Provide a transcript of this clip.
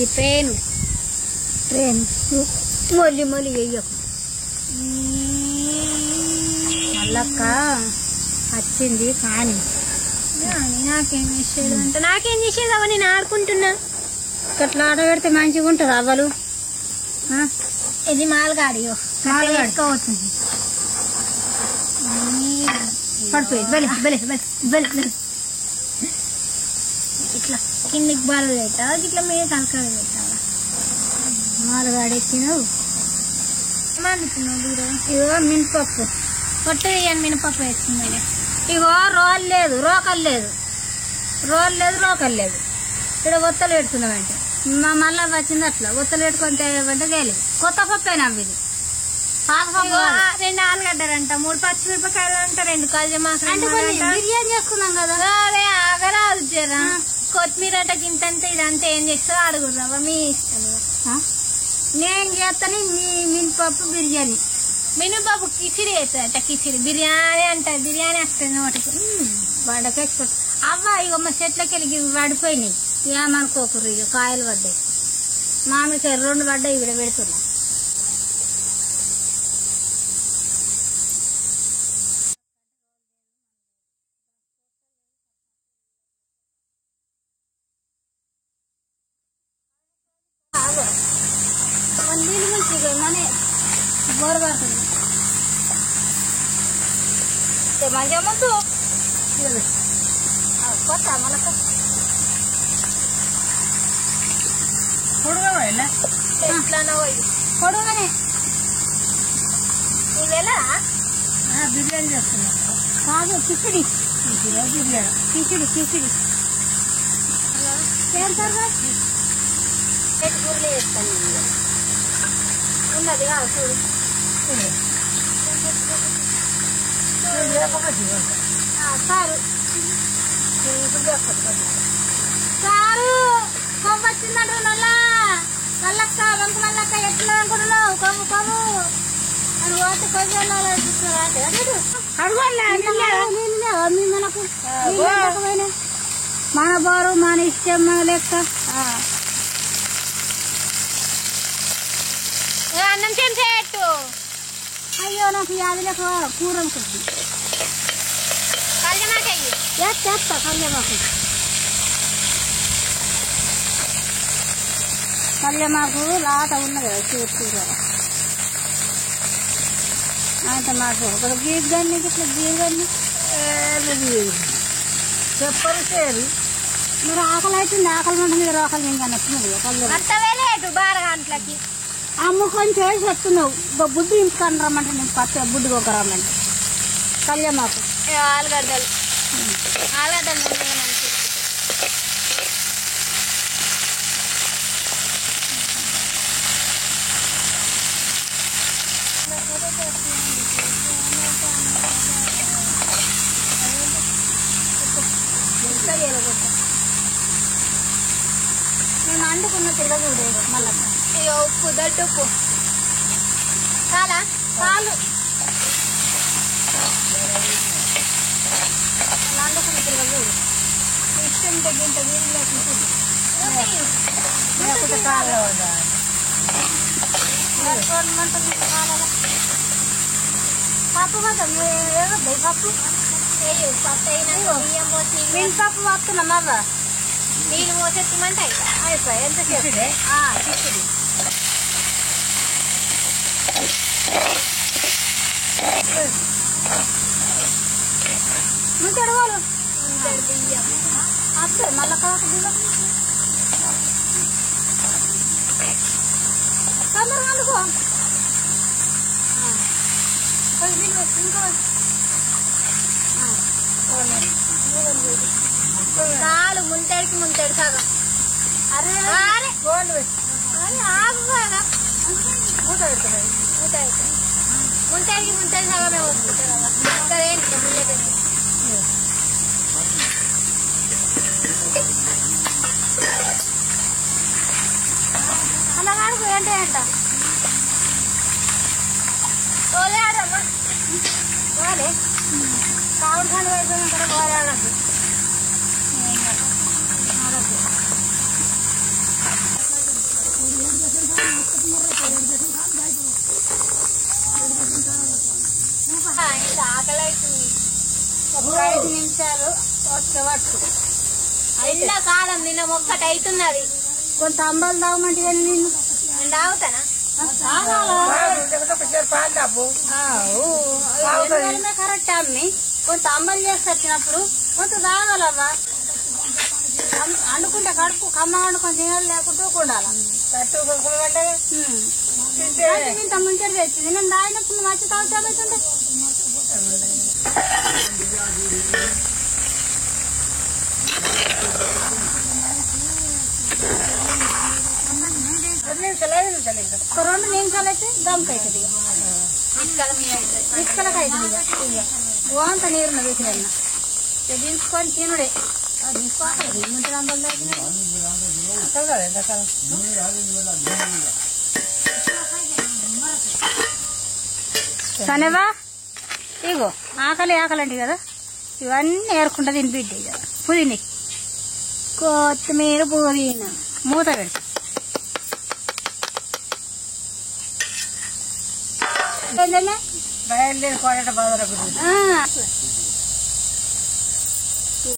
ఇది ట్రైన్ మొల్లి మొల్లి వెయ్యకు మళ్ళక్క వచ్చింది కానీ నాకేం చేసేది అంటే నాకేం చేసేది అవ్వ నేను ఆడుకుంటున్నా అట్లా ఆట పెడితే మంచిగా ఉంటుంది అవ్వలు ఇది మాలగాడి మాలగాడుకోవచ్చింది పడిపోయింది ఇట్లా కిందికి బాలు పెట్టావా ఇట్లా మీద తలకాడ పెట్టావా మాలగాడు ఎక్కినావు ఇగో మినపప్పు కొట్టేయని మినపప్పు వేసుకున్నావు ఇగో రోల్ లేదు రోకలు లేదు ఇక్కడ ఒత్తలు పెడుతున్నామంటే మళ్ళీ వచ్చింది అట్లా ఒత్తలు పెట్టుకొని తేవంటే తేలేదు కొత్త పప్పు అయినా ఇది పాత పప్పు 2 ఆలుగడ్డలంట 3 పచ్చిమిరపకాయలు అంట 2 కల్జమాకు బిర్యానీ చేసుకున్నాం కదా అదే ఆగరాదు జరా కొత్తిమీర అంట గింతంటే ఇదంతా ఏం చేస్తావు అడుగురావా మీ ఇష్టం నేను చేస్తాను మీ మినపప్పు బిర్యానీ మినపప్పు కిచిడి అవుతుందట కిచిడి బిర్యానీ అంట బిర్యానీ వస్తుంది నోటికి బండకేసుకుంటా అవ్వ ఇక మా చెట్లకి వెళ్ళి పడిపోయినాయి ఏమనుకోకరు ఇక కాయలు పడ్డాయి మామిడికాయలు 2 పడ్డాయి ఇక్కడ పెడుతున్నా నీళ్ళు మంచి మనే బోరు పడుతుంది మంచిగా ముందు కొత్త మనకు పొడుగానే ఇవేలా బిర్యానీ చేస్తున్నా కాదు కిచిడి చేస్తారుగా కూరలే చేస్తాను ఉన్నది కాదు చూడు సారు సారు కొవ్వు వచ్చిందంటారు నల్లక్క వంక మల్లక్క ఎట్లా అనుకుంటున్నావు కొవ్వు అని పోతే కొద్దిగా మనకు మన బోరు మన ఇష్టం మన లెక్క అన్నం చేసేట్టు అయ్యో నాకు యాదలకు కూర అనుకుంటుంది చేస్తా కళ్యామాకు లాట ఉన్నది కదా కూర అయితే మాకు ఒక గీత కానీ ఇట్లా గీత కానీ చెప్పరు చేరు మరి ఆకలి అవుతుంది ఆకలి మంట మీద రోకలు ఇంకా నచ్చున్నది బాగా గంటలకి అమ్ముకొని చేసి వస్తున్నావు బుడ్డు ఇంపుకొని రమ్మంటే నేను పచ్చ బుడ్డుకి ఒక రమ్మంటే కళ్యామాకు ఆలుగడ్డలు నేను అండుకున్న తెల్ల చూడే మళ్ళా ఉప్పు దడ్డు ఉప్పు చాలా చాలు అండుకున్న తెల్ల చూడు ఇష్టం తగ్గింట వీళ్ళు పప్పు మాత్రం ఏమొద్దాయి పప్పు మినపప్పు వస్తున్నాం అవ్వ నీళ్ళు పోసేమంటే అయిపోయి ఎంత కిచిడి ముంటాడు వాళ్ళు బియ్యం అప్పుడు మళ్ళా కాక బియ్యం తొందరగా అందుకో ఇంకో చాలు ముంటాడు సగం అరే గోల్డ్ ఆగు కదా మూట పెడుతుంది ముంటాడికి సగమే వస్తుంది ఏంటి అలా కాదు ఏంటి అంట గోలే ఆడమ్మా గోలే కావుడు ఖాళీ అయిపోయిన కూడా గోలే ఆడద్దు ఆకలి అవుతుంది. ఒక 5 నిమిషాలు పట్టు. ఎండాకాలం నిన్న ఒక్కటి అవుతున్నది. కొంత అంబాలు తాగమంటే నేను తాగుతానా? కరెక్ట్ అమ్మి కొంత అంబలు చేసి వచ్చినప్పుడు కొంత తాగాలవ్వా. వండుకుంటే కడుపు కమ్మ వండుకొని తినాలి, లేకుంటూ ఉండాలి. ఇంత ముంచడి తెచ్చింది నేను తాగినప్పుడు మంచి తాగుతాబైతుండే. ఒక 2 నిమిషాలు అయితే దమ్కి అవుతుంది. ఇసుకలకు అవుతుంది. అంత నీరున్న వేసిన దించుకొని తినుడే. సనేవా ఇగో ఆకలి ఆకలండి కదా, ఇవన్నీ ఏరుకుంటా తిని బిడ్డ కదా. పుదీనా, కొత్తిమీర, పుదీనా మూత పెడతా. బయలుదేరి కోట బాధ